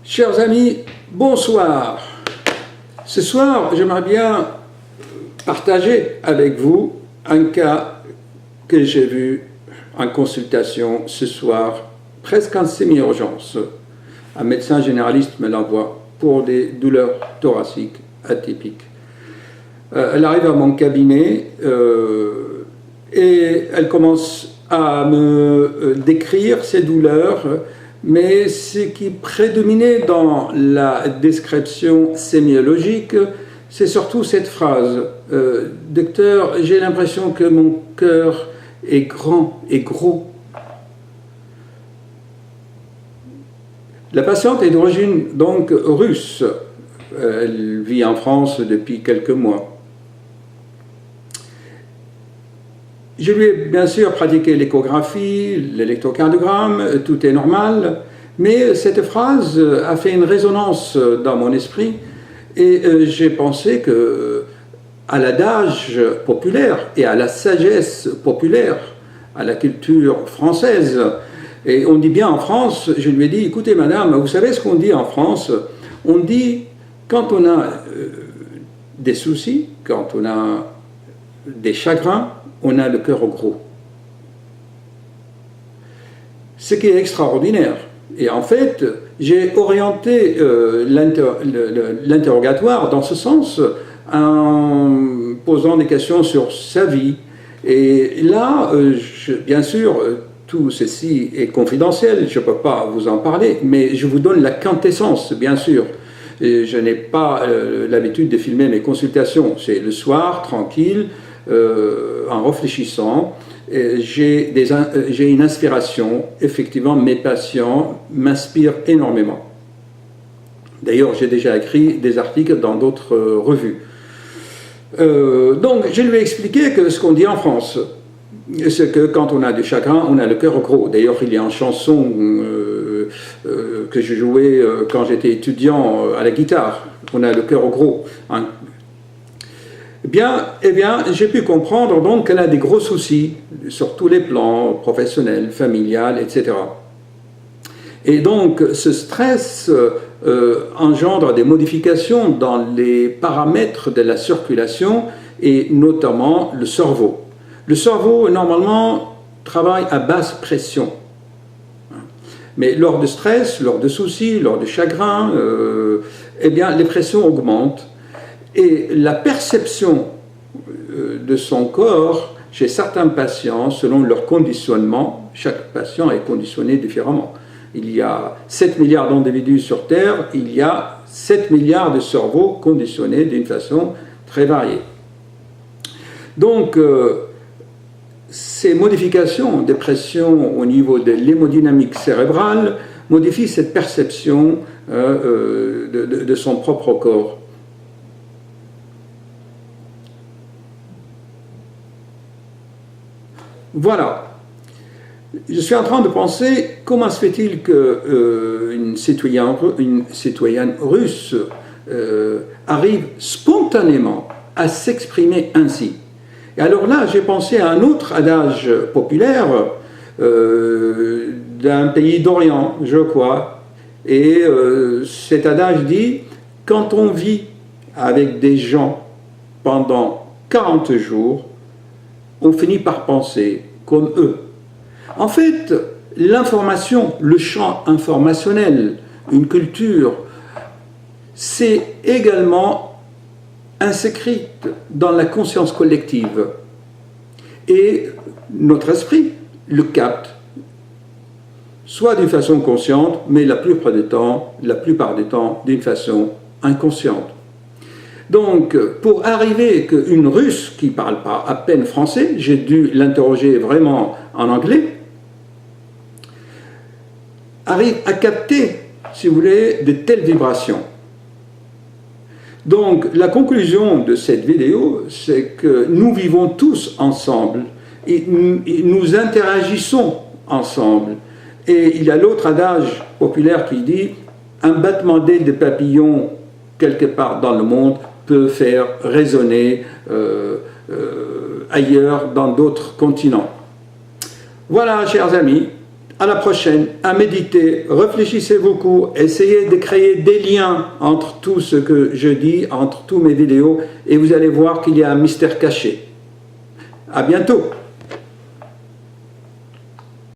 Chers amis, bonsoir. Ce soir, j'aimerais bien partager avec vous un cas que j'ai vu en consultation ce soir, presque en semi-urgence. Un médecin généraliste me l'envoie pour des douleurs thoraciques atypiques. Elle arrive à mon cabinet et elle commence à me décrire ses douleurs, mais ce qui prédominait dans la description sémiologique, c'est surtout cette phrase. Docteur, j'ai l'impression que mon cœur est grand et gros. La patiente est d'origine donc russe. Elle vit en France depuis quelques mois. Je lui ai bien sûr pratiqué l'échographie, l'électrocardiogramme, tout est normal, mais cette phrase a fait une résonance dans mon esprit et j'ai pensé que à l'adage populaire et à la sagesse populaire, à la culture française, et on dit bien en France, je lui ai dit, écoutez madame, vous savez ce qu'on dit en France? On dit, quand on a des soucis, quand on a des chagrins, on a le cœur gros. Ce qui est extraordinaire. Et en fait, j'ai orienté l'interrogatoire dans ce sens en posant des questions sur sa vie. Et là, bien sûr, tout ceci est confidentiel, je ne peux pas vous en parler, mais je vous donne la quintessence, bien sûr. Et je n'ai pas l'habitude de filmer mes consultations. C'est le soir, tranquille, en réfléchissant, j'ai une inspiration. Effectivement, mes patients m'inspirent énormément. D'ailleurs, j'ai déjà écrit des articles dans d'autres revues. Donc, je lui ai expliqué que ce qu'on dit en France, c'est que quand on a du chagrin, on a le cœur gros. D'ailleurs, il y a une chanson que je jouais quand j'étais étudiant à la guitare. On a le cœur gros. Hein. Eh bien, j'ai pu comprendre donc qu'elle a des gros soucis sur tous les plans, professionnels, familial, etc. Et donc, ce stress engendre des modifications dans les paramètres de la circulation et notamment le cerveau. Le cerveau, normalement, travaille à basse pression. Mais lors de stress, lors de soucis, lors de chagrin, eh bien, les pressions augmentent. Et la perception de son corps, chez certains patients, selon leur conditionnement, chaque patient est conditionné différemment. Il y a 7 milliards d'individus sur Terre, il y a 7 milliards de cerveaux conditionnés d'une façon très variée. Donc, ces modifications de pression au niveau de l'hémodynamique cérébrale modifient cette perception de son propre corps. Voilà. Je suis en train de penser comment se fait-il qu'une citoyenne russe arrive spontanément à s'exprimer ainsi. Et alors là, j'ai pensé à un autre adage populaire d'un pays d'Orient, je crois. Et cet adage dit, quand on vit avec des gens pendant 40 jours, on finit par penser comme eux. En fait, l'information, le champ informationnel, une culture, c'est également inscrit dans la conscience collective. Et notre esprit le capte, soit d'une façon consciente, mais la plupart du temps d'une façon inconsciente. Donc, pour arriver qu'une Russe qui ne parle pas à peine français, j'ai dû l'interroger vraiment en anglais, arrive à capter, si vous voulez, de telles vibrations. Donc, la conclusion de cette vidéo, c'est que nous vivons tous ensemble et nous interagissons ensemble. Et il y a l'autre adage populaire qui dit « un battement d'aile de papillon quelque part dans le monde peut faire résonner ailleurs, dans d'autres continents. » Voilà, chers amis, À la prochaine, à méditer, réfléchissez beaucoup, essayez de créer des liens entre tout ce que je dis, entre tous mes vidéos, et vous allez voir qu'il y a un mystère caché. À bientôt!